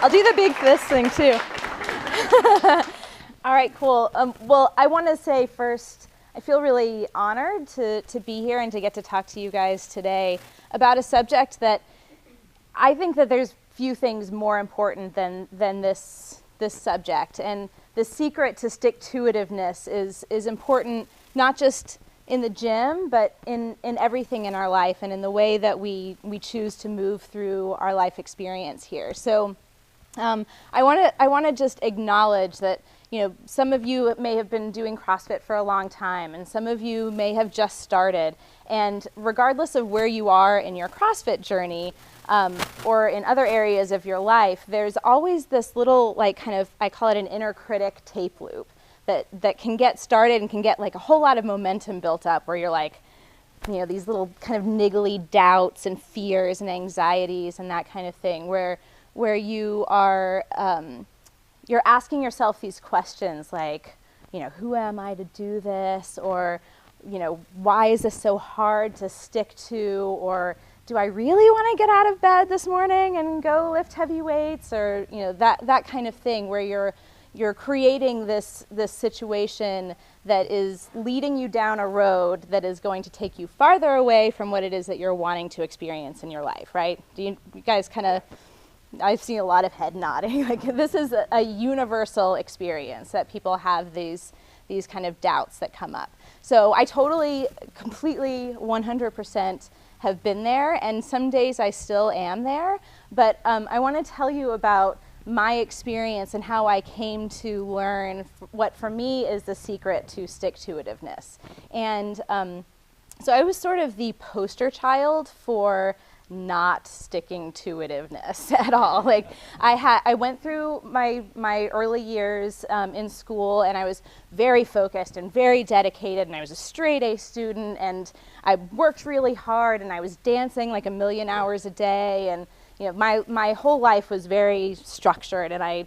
I'll do the big fist thing too. All right, cool. Well, I want to say first, I feel really honored to be here and to get to talk to you guys today about a subject that I think that there's few things more important than this subject. And the secret to stick-to-itiveness is important not just in the gym, but in everything in our life and in the way that we choose to move through our life experience here. So I want to just acknowledge that, you know, some of you may have been doing CrossFit for a long time, and some of you may have just started. And regardless of where you are in your CrossFit journey, or in other areas of your life, there's always this little, like, kind of, I call it an inner critic tape loop that can get started and can get like a whole lot of momentum built up, where you're like, you know, these little kind of niggly doubts and fears and anxieties and that kind of thing, where you are, you're asking yourself these questions like, you know, who am I to do this? Or, you know, why is this so hard to stick to? Or do I really want to get out of bed this morning and go lift heavy weights? Or, you know, that kind of thing, where you're creating this situation that is leading you down a road that is going to take you farther away from what it is that you're wanting to experience in your life, right? Do you guys kind of, I've seen a lot of head nodding. Like, this is a universal experience that people have these kind of doubts that come up. So I totally, completely, 100% have been there, and some days I still am there. But I want to tell you about my experience and how I came to learn what for me is the secret to stick-to-itiveness. And so I was sort of the poster child for not sticking to itiveness at all. Like, I went through my early years in school, and I was very focused and very dedicated, and I was a straight A student, and I worked really hard, and I was dancing like 1,000,000 hours a day, and you know, my whole life was very structured, and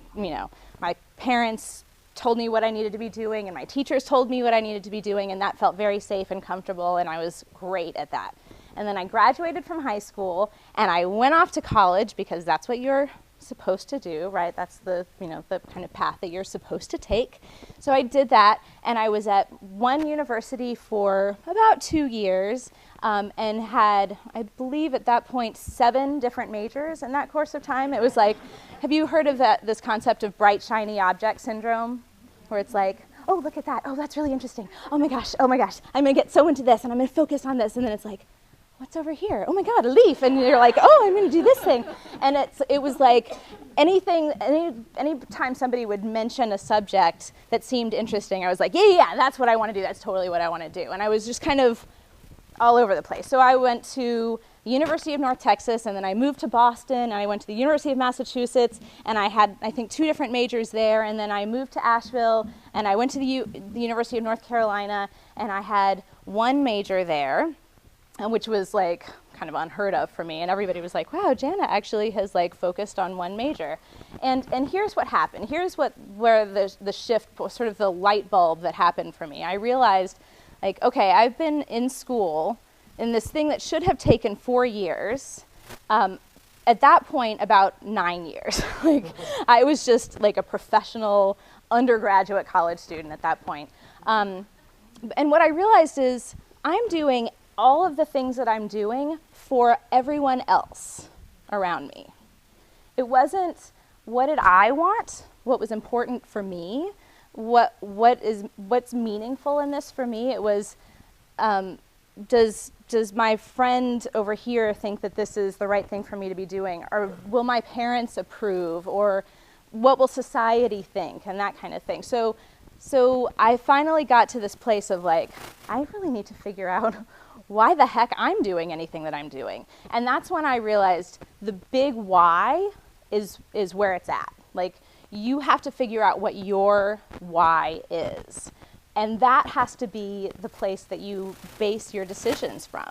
my parents told me what I needed to be doing, and my teachers told me what I needed to be doing, and that felt very safe and comfortable, and I was great at that. And then I graduated from high school, and I went off to college, because that's what you're supposed to do, right? That's the kind of path that you're supposed to take. So I did that, and I was at one university for about 2 years, and had, I believe at that point, 7 different majors in that course of time. It was like, have you heard of this concept of bright, shiny object syndrome? Where it's like, oh, look at that. Oh, that's really interesting. Oh my gosh. I'm going to get so into this, and I'm going to focus on this. And then it's like, what's over here? Oh my God, a leaf. And you're like, oh, I'm going to do this thing. And it was like any time somebody would mention a subject that seemed interesting, I was like, yeah, that's what I want to do. That's totally what I want to do. And I was just kind of all over the place. So I went to the University of North Texas, and then I moved to Boston, and I went to the University of Massachusetts, and I had, I think, 2 different majors there, and then I moved to Asheville, and I went to the University of North Carolina, and I had 1 major there, which was like kind of unheard of for me, and everybody was like, wow, Jana actually has like focused on 1 major. And here's what happened. Here's where the shift, sort of the light bulb that happened for me. I realized, like, okay, I've been in school in this thing that should have taken 4 years, at that point about 9 years. Like, I was just like a professional undergraduate college student at that point. And what I realized is I'm doing all of the things that I'm doing for everyone else around me. It wasn't what did I want, what was important for me, what's meaningful in this for me. It was, does my friend over here think that this is the right thing for me to be doing? Or will my parents approve? Or what will society think? And that kind of thing. So I finally got to this place of like, I really need to figure out why the heck I'm doing anything that I'm doing. And that's when I realized the big why is where it's at. Like, you have to figure out what your why is. And that has to be the place that you base your decisions from.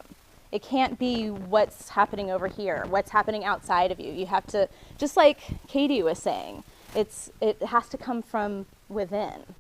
It can't be what's happening over here, what's happening outside of you. You have to, just like Katie was saying, it has to come from within.